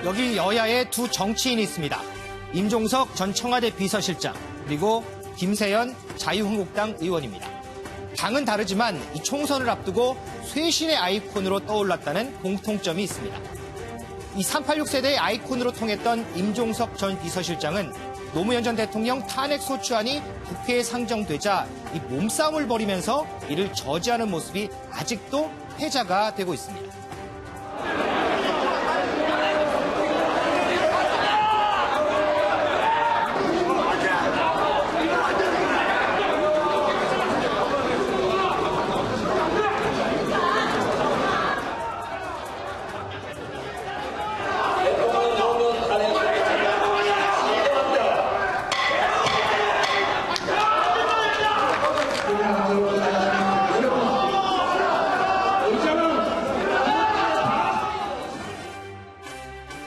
여기 여야의 두 정치인이 있습니다. 임종석 전 청와대 비서실장, 그리고 김세연 자유한국당 의원입니다. 당은 다르지만 이 총선을 앞두고 쇄신의 아이콘으로 떠올랐다는 공통점이 있습니다. 이 386 세대의 아이콘으로 통했던 임종석 전 비서실장은 노무현 전 대통령 탄핵 소추안이 국회에 상정되자 이 몸싸움을 벌이면서 이를 저지하는 모습이 아직도 회자가 되고 있습니다.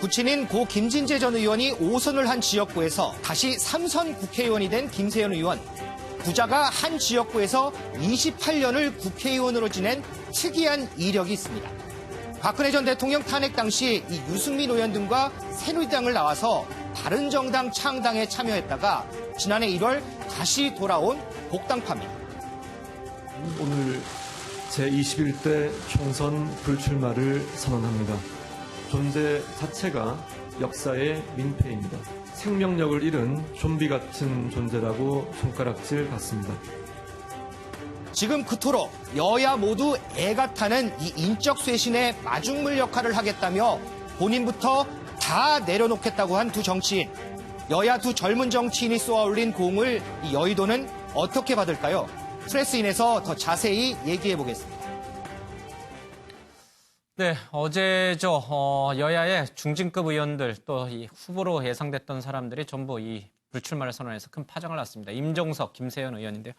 부친인 고 김진재 전 의원이 5선을 한 지역구에서 다시 3선 국회의원이 된 김세연 의원. 부자가 한 지역구에서 28년을 국회의원으로 지낸 특이한 이력이 있습니다. 박근혜 전 대통령 탄핵 당시 이 유승민 의원 등과 새누리당을 나와서 바른정당 창당에 참여했다가 지난해 1월 다시 돌아온 복당파입니다. 오늘 제21대 총선 불출마를 선언합니다. 존재 자체가 역사의 민폐입니다. 생명력을 잃은 좀비 같은 존재라고 손가락질 받습니다. 지금 그토록 여야 모두 애가 타는 이 인적 쇄신의 마중물 역할을 하겠다며 본인부터 다 내려놓겠다고 한 두 정치인. 여야 두 젊은 정치인이 쏘아올린 공을 이 여의도는 어떻게 받을까요? 프레스인에서 더 자세히 얘기해 보겠습니다. 네, 어제죠. 여야의 중진급 의원들 또 이 후보로 예상됐던 사람들이 전부 이 불출마를 선언해서 큰 파장을 났습니다. 임종석, 김세연 의원인데요.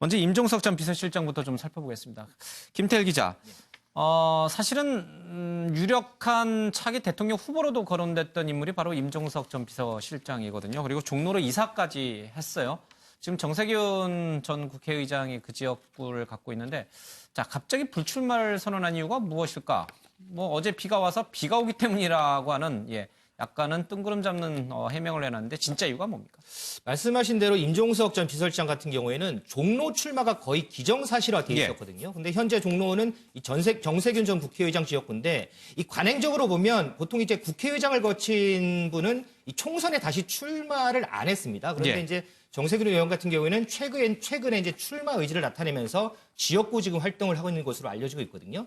먼저 임종석 전 비서실장부터 좀 살펴보겠습니다. 김태일 기자, 사실은 유력한 차기 대통령 후보로도 거론됐던 인물이 바로 임종석 전 비서실장이거든요. 그리고 종로로 이사까지 했어요. 지금 정세균 전 국회의장이 그 지역구를 갖고 있는데, 자, 갑자기 불출마를 선언한 이유가 무엇일까? 뭐 어제 비가 와서 비가 오기 때문이라고 하는 약간은 뜬구름 잡는 해명을 내놨는데 진짜 이유가 뭡니까? 말씀하신 대로 임종석 전 비서실장 같은 경우에는 종로 출마가 거의 기정사실화돼 있었거든요. 근데 현재 종로는 이 정세균 전 국회의장 지역구인데 이 관행적으로 보면 보통 이제 국회의장을 거친 분은 이 총선에 다시 출마를 안 했습니다. 그런데 이제 정세균 의원 같은 경우에는 최근에 이제 출마 의지를 나타내면서 지역구 지금 활동을 하고 있는 것으로 알려지고 있거든요.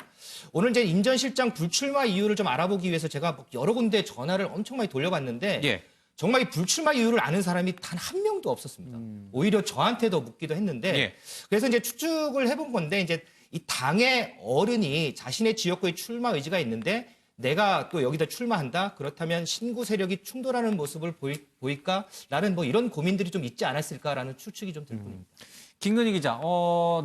오늘 이제 임 전 실장 불출마 이유를 좀 알아보기 위해서 제가 여러 군데 전화를 엄청 많이 돌려봤는데 정말 이 불출마 이유를 아는 사람이 단 한 명도 없었습니다. 오히려 저한테도 묻기도 했는데 그래서 이제 추측을 해본 건데 이제 이 당의 어른이 자신의 지역구에 출마 의지가 있는데 내가 또 여기다 출마한다? 그렇다면 신구 세력이 충돌하는 모습을 보일까라는 뭐 이런 고민들이 좀 있지 않았을까라는 추측이 좀 들 뿐입니다. 김근희 기자,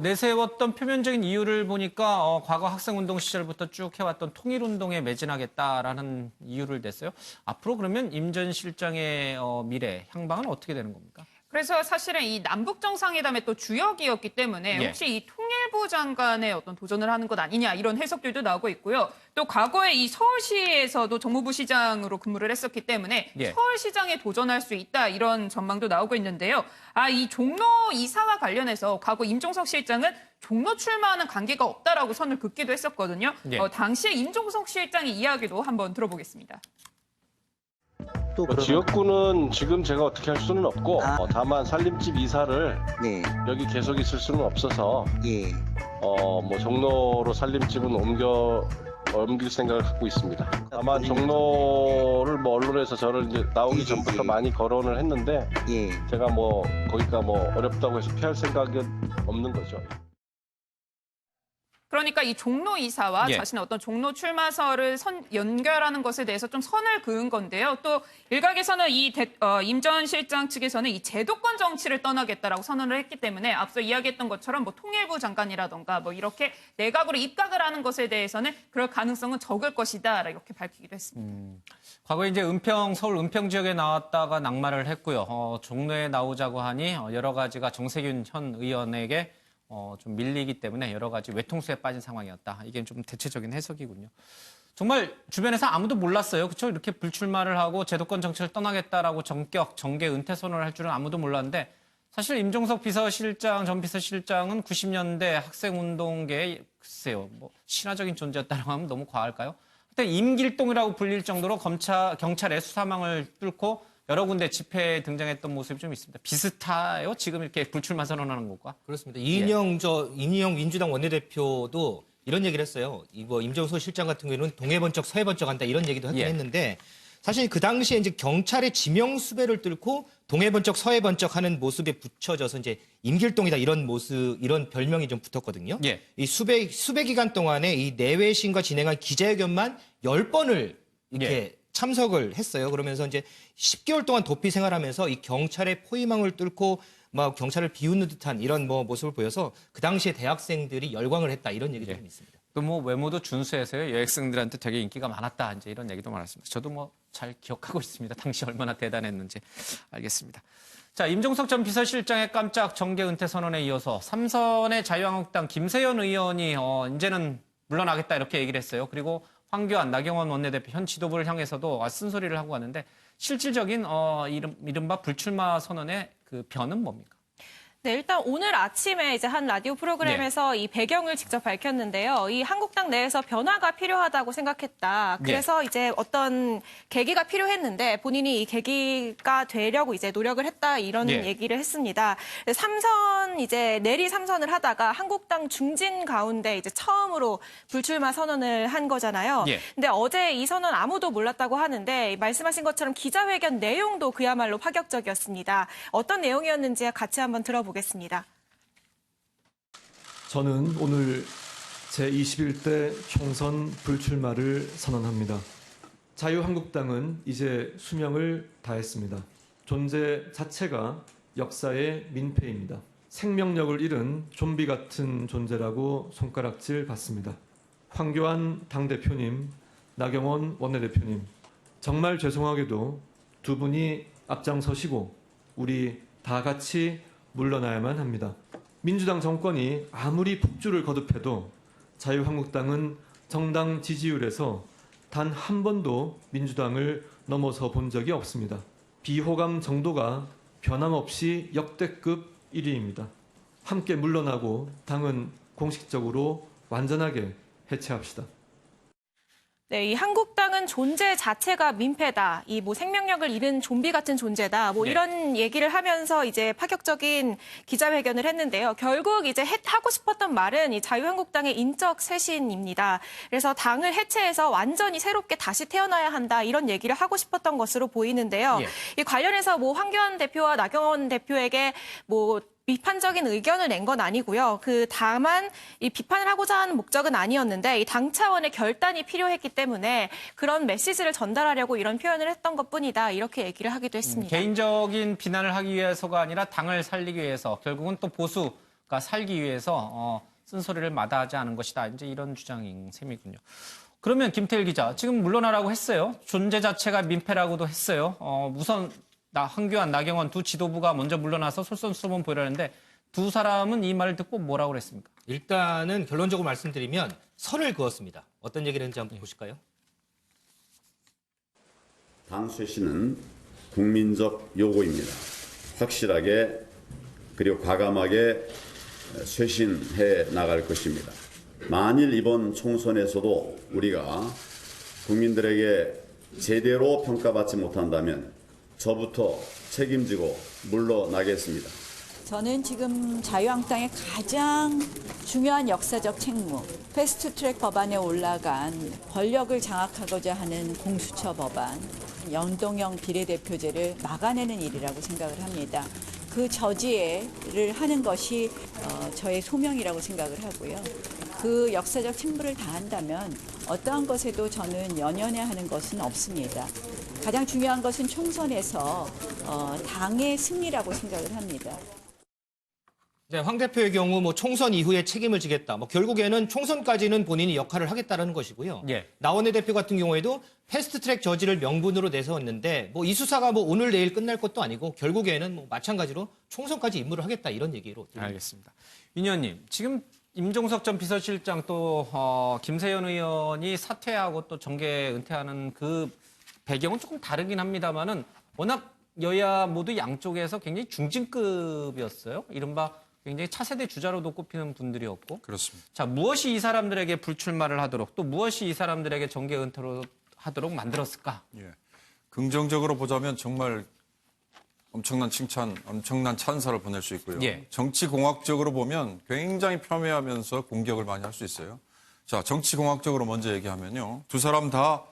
내세웠던 표면적인 이유를 보니까 과거 학생운동 시절부터 쭉 해왔던 통일운동에 매진하겠다라는 이유를 냈어요. 앞으로 그러면 임 전 실장의 미래, 향방은 어떻게 되는 겁니까? 그래서 사실은 이 남북 정상회담의 또 주역이었기 때문에 혹시 이 통일부 장관의 어떤 도전을 하는 것 아니냐 이런 해석들도 나오고 있고요. 또 과거에 이 서울시에서도 정무부 시장으로 근무를 했었기 때문에 서울시장에 도전할 수 있다 이런 전망도 나오고 있는데요. 이 종로 이사와 관련해서 과거 임종석 실장은 종로 출마하는 관계가 없다라고 선을 긋기도 했었거든요. 당시에 임종석 실장의 이야기도 한번 들어보겠습니다. 지역구는 지금 제가 어떻게 할 수는 없고 다만 살림집 이사를 여기 계속 있을 수는 없어서 뭐 종로로 살림집은 옮길 생각을 갖고 있습니다. 다만 종로를 뭐 언론에서 저를 이제 나오기 전부터 많이 거론을 했는데 제가 뭐 거기가 뭐 어렵다고 해서 피할 생각은 없는 거죠. 그러니까 이 종로 이사와 자신의 어떤 종로 출마설을 연결하는 것에 대해서 좀 선을 그은 건데요. 또 일각에서는 임 전 실장 측에서는 이 제도권 정치를 떠나겠다라고 선언을 했기 때문에 앞서 이야기했던 것처럼 뭐 통일부 장관이라던가 뭐 이렇게 내각으로 입각을 하는 것에 대해서는 그럴 가능성은 적을 것이다 이렇게 밝히기도 했습니다. 과거에 이제 서울 은평 지역에 나왔다가 낙마를 했고요. 종로에 나오자고 하니 여러 가지가 정세균 현 의원에게 좀 밀리기 때문에 여러 가지 외통수에 빠진 상황이었다. 이게 좀 대체적인 해석이군요. 정말 주변에서 아무도 몰랐어요. 그렇죠? 이렇게 불출마를 하고 제도권 정치를 떠나겠다라고 정계 은퇴 선언을 할 줄은 아무도 몰랐는데 사실 임종석 전 비서실장은 90년대 학생운동계의 글쎄요, 뭐 신화적인 존재였다고 하면 너무 과할까요? 그때 임길동이라고 불릴 정도로 경찰의 수사망을 뚫고 여러 군데 집회에 등장했던 모습이 좀 있습니다. 비슷해요? 지금 이렇게 불출마 선언하는 것과? 그렇습니다. 이인영 민주당 원내대표도 이런 얘기를 했어요. 임종석 실장 같은 경우에는 동해번쩍 서해번쩍 한다 이런 얘기도 하긴 했는데 사실 그 당시에 이제 경찰의 지명 수배를 뚫고 동해번쩍 서해번쩍 하는 모습에 붙여져서 이제 임길동이다 이런 모습, 이런 별명이 좀 붙었거든요. 예. 이 수배 기간 동안에 이 내외신과 진행한 기자회견만 10번을 이렇게 참석을 했어요. 그러면서 이제 10개월 동안 도피 생활하면서 이 경찰의 포위망을 뚫고 막 경찰을 비웃는 듯한 이런 뭐 모습을 보여서 그 당시에 대학생들이 열광을 했다 이런 얘기도 좀 있습니다. 또 뭐 외모도 준수해서요. 여학생들한테 되게 인기가 많았다. 이제 이런 얘기도 많았습니다. 저도 뭐 잘 기억하고 있습니다. 당시 얼마나 대단했는지 알겠습니다. 자, 임종석 전 비서실장의 깜짝 정계 은퇴 선언에 이어서 삼선의 자유한국당 김세연 의원이 이제는 물러나겠다 이렇게 얘기를 했어요. 그리고 황교안, 나경원 원내대표 현 지도부를 향해서도 쓴소리를 하고 왔는데 실질적인 이른바 불출마 선언의 그 변은 뭡니까? 네, 일단 오늘 아침에 이제 한 라디오 프로그램에서 이 배경을 직접 밝혔는데요. 이 한국당 내에서 변화가 필요하다고 생각했다. 그래서 이제 어떤 계기가 필요했는데 본인이 이 계기가 되려고 이제 노력을 했다 이런 얘기를 했습니다. 내리 삼선을 하다가 한국당 중진 가운데 이제 처음으로 불출마 선언을 한 거잖아요. 근데 어제 이 선언 아무도 몰랐다고 하는데 말씀하신 것처럼 기자회견 내용도 그야말로 파격적이었습니다. 어떤 내용이었는지 같이 한번 들어보겠습니다. 저는 오늘 제21대 총선 불출마를 선언합니다. 자유한국당은 이제 수명을 다했습니다. 존재 자체가 역사의 민폐입니다. 생명력을 잃은 좀비 같은 존재라고 손가락질 받습니다. 황교안 당대표님, 나경원 원내대표님, 정말 죄송하게도 두 분이 앞장서시고 우리 다 같이 물러나야만 합니다. 민주당 정권이 아무리 폭주를 거듭해도 자유한국당은 정당 지지율에서 단 한 번도 민주당을 넘어서 본 적이 없습니다. 비호감 정도가 변함없이 역대급 1위입니다. 함께 물러나고 당은 공식적으로 완전하게 해체합시다. 네, 이 한국당은 존재 자체가 민폐다. 이 뭐 생명력을 잃은 좀비 같은 존재다. 뭐 이런 얘기를 하면서 이제 파격적인 기자회견을 했는데요. 결국 이제 하고 싶었던 말은 이 자유한국당의 인적 쇄신입니다. 그래서 당을 해체해서 완전히 새롭게 다시 태어나야 한다. 이런 얘기를 하고 싶었던 것으로 보이는데요. 이 관련해서 뭐 황교안 대표와 나경원 대표에게 뭐 비판적인 의견을 낸 건 아니고요. 다만 이 비판을 하고자 하는 목적은 아니었는데 이 당 차원의 결단이 필요했기 때문에 그런 메시지를 전달하려고 이런 표현을 했던 것뿐이다. 이렇게 얘기를 하기도 했습니다. 개인적인 비난을 하기 위해서가 아니라 당을 살리기 위해서 결국은 또 보수가 살기 위해서 쓴소리를 마다하지 않은 것이다. 이제 이런 주장인 셈이군요. 그러면 김태일 기자, 지금 물러나라고 했어요. 존재 자체가 민폐라고도 했어요. 우선 황교안, 나경원 두 지도부가 먼저 물러나서 솔선수범 보이라는데 두 사람은 이 말을 듣고 뭐라고 그랬습니까? 일단은 결론적으로 말씀드리면 선을 그었습니다. 어떤 얘기를 했는지 한번 보실까요? 당 쇄신은 국민적 요구입니다. 확실하게 그리고 과감하게 쇄신해 나갈 것입니다. 만일 이번 총선에서도 우리가 국민들에게 제대로 평가받지 못한다면 저부터 책임지고 물러나겠습니다. 저는 지금 자유한국당의 가장 중요한 역사적 책무, 패스트트랙 법안에 올라간 권력을 장악하고자 하는 공수처 법안, 연동형 비례대표제를 막아내는 일이라고 생각을 합니다. 그 저지를 하는 것이 저의 소명이라고 생각을 하고요. 그 역사적 책무를 다한다면 어떠한 것에도 저는 연연해하는 것은 없습니다. 가장 중요한 것은 총선에서 당의 승리라고 생각을 합니다. 황 대표의 경우 뭐 총선 이후에 책임을 지겠다. 뭐 결국에는 총선까지는 본인이 역할을 하겠다는 것이고요. 나 원내대표 같은 경우에도 패스트트랙 저지를 명분으로 내세웠는데 뭐 이 수사가 뭐 오늘 내일 끝날 것도 아니고 결국에는 뭐 마찬가지로 총선까지 임무를 하겠다 이런 얘기로 들립니다. 알겠습니다. 윤 의원님, 지금 임종석 전 비서실장 또 김세현 의원이 사퇴하고 또 정계 은퇴하는 그 배경은 조금 다르긴 합니다만은 워낙 여야 모두 양쪽에서 굉장히 중진급이었어요. 이른바 굉장히 차세대 주자로도 꼽히는 분들이었고. 그렇습니다. 자, 무엇이 이 사람들에게 불출마를 하도록 또 무엇이 이 사람들에게 정계 은퇴로 하도록 만들었을까? 예. 긍정적으로 보자면 정말 엄청난 칭찬, 엄청난 찬사를 보낼 수 있고요. 예. 정치공학적으로 보면 굉장히 폄훼하면서 공격을 많이 할 수 있어요. 자, 정치공학적으로 먼저 얘기하면요. 두 사람 다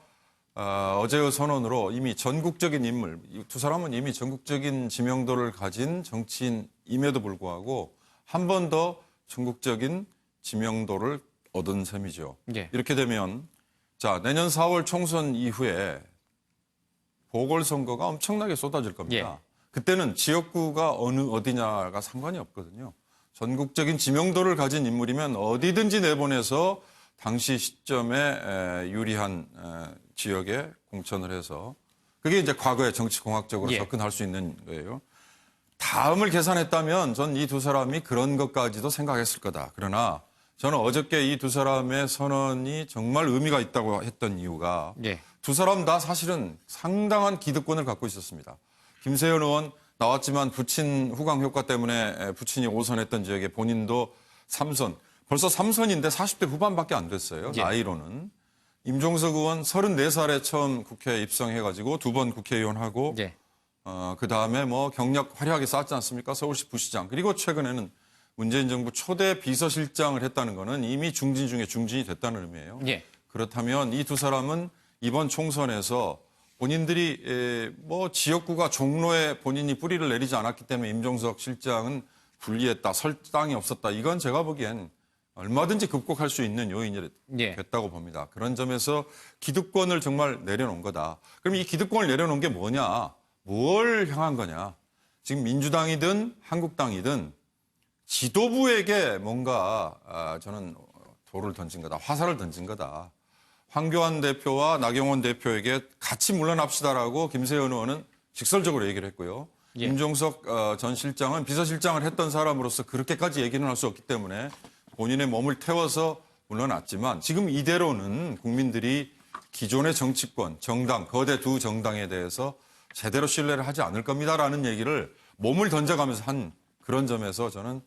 어제의 선언으로 이미 전국적인 인물, 이 두 사람은 이미 전국적인 지명도를 가진 정치인임에도 불구하고 한 번 더 전국적인 지명도를 얻은 셈이죠. 예. 이렇게 되면 자, 내년 4월 총선 이후에 보궐선거가 엄청나게 쏟아질 겁니다. 예. 그때는 지역구가 어디냐가 상관이 없거든요. 전국적인 지명도를 가진 인물이면 어디든지 내보내서 당시 시점에 유리한 지역에 공천을 해서 그게 이제 과거에 정치공학적으로 예. 접근할 수 있는 거예요. 다음을 계산했다면 전 이 두 사람이 그런 것까지도 생각했을 거다. 그러나 저는 어저께 이 두 사람의 선언이 정말 의미가 있다고 했던 이유가 예. 두 사람 다 사실은 상당한 기득권을 갖고 있었습니다. 김세현 의원 나왔지만 부친 후광 효과 때문에 부친이 5선했던 지역에 본인도 3선. 벌써 3선인데 40대 후반밖에 안 됐어요. 예. 나이로는. 임종석 의원 34살에 처음 국회에 입성해가지고 두 번 국회의원하고 예. 그다음에 뭐 경력 화려하게 쌓았지 않습니까? 서울시 부시장. 그리고 최근에는 문재인 정부 초대 비서실장을 했다는 거는 이미 중진 중에 중진이 됐다는 의미예요. 예. 그렇다면 이 두 사람은 이번 총선에서 본인들이 뭐 지역구가 종로에 본인이 뿌리를 내리지 않았기 때문에 임종석 실장은 불리했다, 설당이 없었다. 이건 제가 보기엔 얼마든지 극복할 수 있는 요인이 예. 됐다고 봅니다. 그런 점에서 기득권을 정말 내려놓은 거다. 그럼 이 기득권을 내려놓은 게 뭐냐? 뭘 향한 거냐? 지금 민주당이든 한국당이든 지도부에게 뭔가 저는 돌을 던진 거다. 화살을 던진 거다. 황교안 대표와 나경원 대표에게 같이 물러납시다라고 김세현 의원은 직설적으로 얘기를 했고요. 예. 임종석 전 실장은 비서실장을 했던 사람으로서 그렇게까지 얘기는 할 수 없기 때문에 본인의 몸을 태워서 물러났지만 지금 이대로는 국민들이 기존의 정치권, 정당, 거대 두 정당에 대해서 제대로 신뢰를 하지 않을 겁니다라는 얘기를 몸을 던져가면서 한 그런 점에서 저는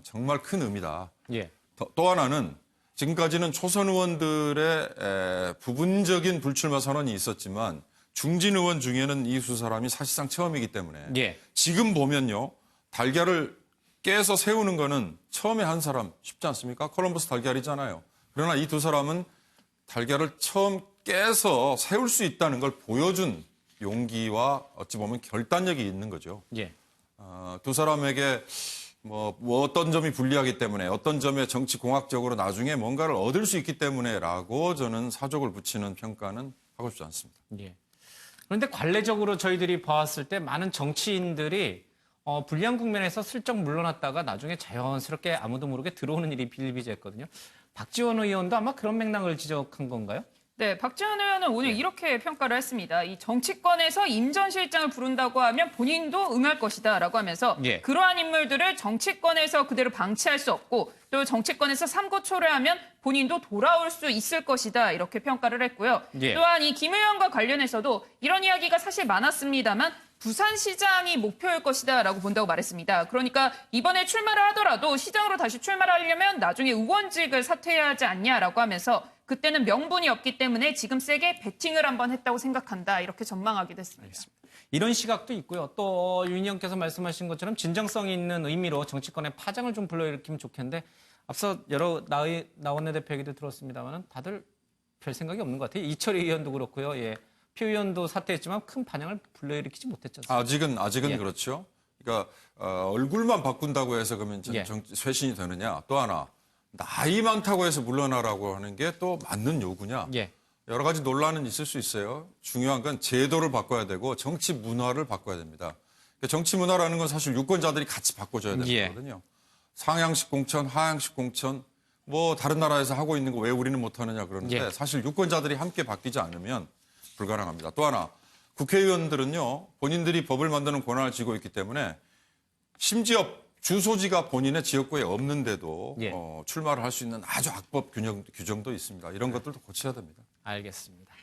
정말 큰 의미다. 예. 또 하나는 지금까지는 초선 의원들의 부분적인 불출마 선언이 있었지만 중진 의원 중에는 이 두 사람이 사실상 처음이기 때문에 예. 지금 보면요. 달걀을 깨서 세우는 거는 처음에 한 사람 쉽지 않습니까? 콜럼버스 달걀이잖아요. 그러나 이 두 사람은 달걀을 처음 깨서 세울 수 있다는 걸 보여준 용기와 어찌 보면 결단력이 있는 거죠. 예. 두 사람에게 뭐 어떤 점이 불리하기 때문에 어떤 점에 정치공학적으로 나중에 뭔가를 얻을 수 있기 때문에라고 저는 사족을 붙이는 평가는 하고 싶지 않습니다. 예. 그런데 관례적으로 저희들이 봐왔을 때 많은 정치인들이 불리한 국면에서 슬쩍 물러났다가 나중에 자연스럽게 아무도 모르게 들어오는 일이 비일비재했거든요. 박지원 의원도 아마 그런 맥락을 지적한 건가요? 네, 박지원 의원은 오늘 이렇게 평가를 했습니다. 이 정치권에서 임 전 실장을 부른다고 하면 본인도 응할 것이다라고 하면서 예. 그러한 인물들을 정치권에서 그대로 방치할 수 없고 또 정치권에서 삼고초려하면 본인도 돌아올 수 있을 것이다 이렇게 평가를 했고요. 예. 또한 이 김 의원과 관련해서도 이런 이야기가 사실 많았습니다만 부산시장이 목표일 것이다라고 본다고 말했습니다. 그러니까 이번에 출마를 하더라도 시장으로 다시 출마를 하려면 나중에 의원직을 사퇴해야 하지 않냐라고 하면서 그때는 명분이 없기 때문에 지금 세게 배팅을 한번 했다고 생각한다. 이렇게 전망하기도 했습니다. 알겠습니다. 이런 시각도 있고요. 또 윤 의원께서 말씀하신 것처럼 진정성 있는 의미로 정치권의 파장을 좀 불러일으키면 좋겠는데 앞서 여러 나 원내대표 얘기도 들었습니다만 다들 별 생각이 없는 것 같아요. 이철희 의원도 그렇고요. 예. 표 의원도 사퇴했지만 큰 반향을 불러일으키지 못했지 않습니까? 아직은 예. 그렇죠. 그러니까 얼굴만 바꾼다고 해서 그러면 예. 쇄신이 되느냐. 또 하나 나이 많다고 해서 물러나라고 하는 게 또 맞는 요구냐. 예. 여러 가지 논란은 있을 수 있어요. 중요한 건 제도를 바꿔야 되고 정치 문화를 바꿔야 됩니다. 그러니까 정치 문화라는 건 사실 유권자들이 같이 바꿔줘야 되는 예. 거거든요. 상향식 공천, 하향식 공천, 뭐 다른 나라에서 하고 있는 거 왜 우리는 못하느냐 그러는데 예. 사실 유권자들이 함께 바뀌지 않으면 불가능합니다. 또 하나 국회의원들은요. 본인들이 법을 만드는 권한을 쥐고 있기 때문에 심지어 주소지가 본인의 지역구에 없는데도 예. 출마를 할 수 있는 아주 악법 규정도 있습니다. 이런 것들도 고쳐야 됩니다. 알겠습니다.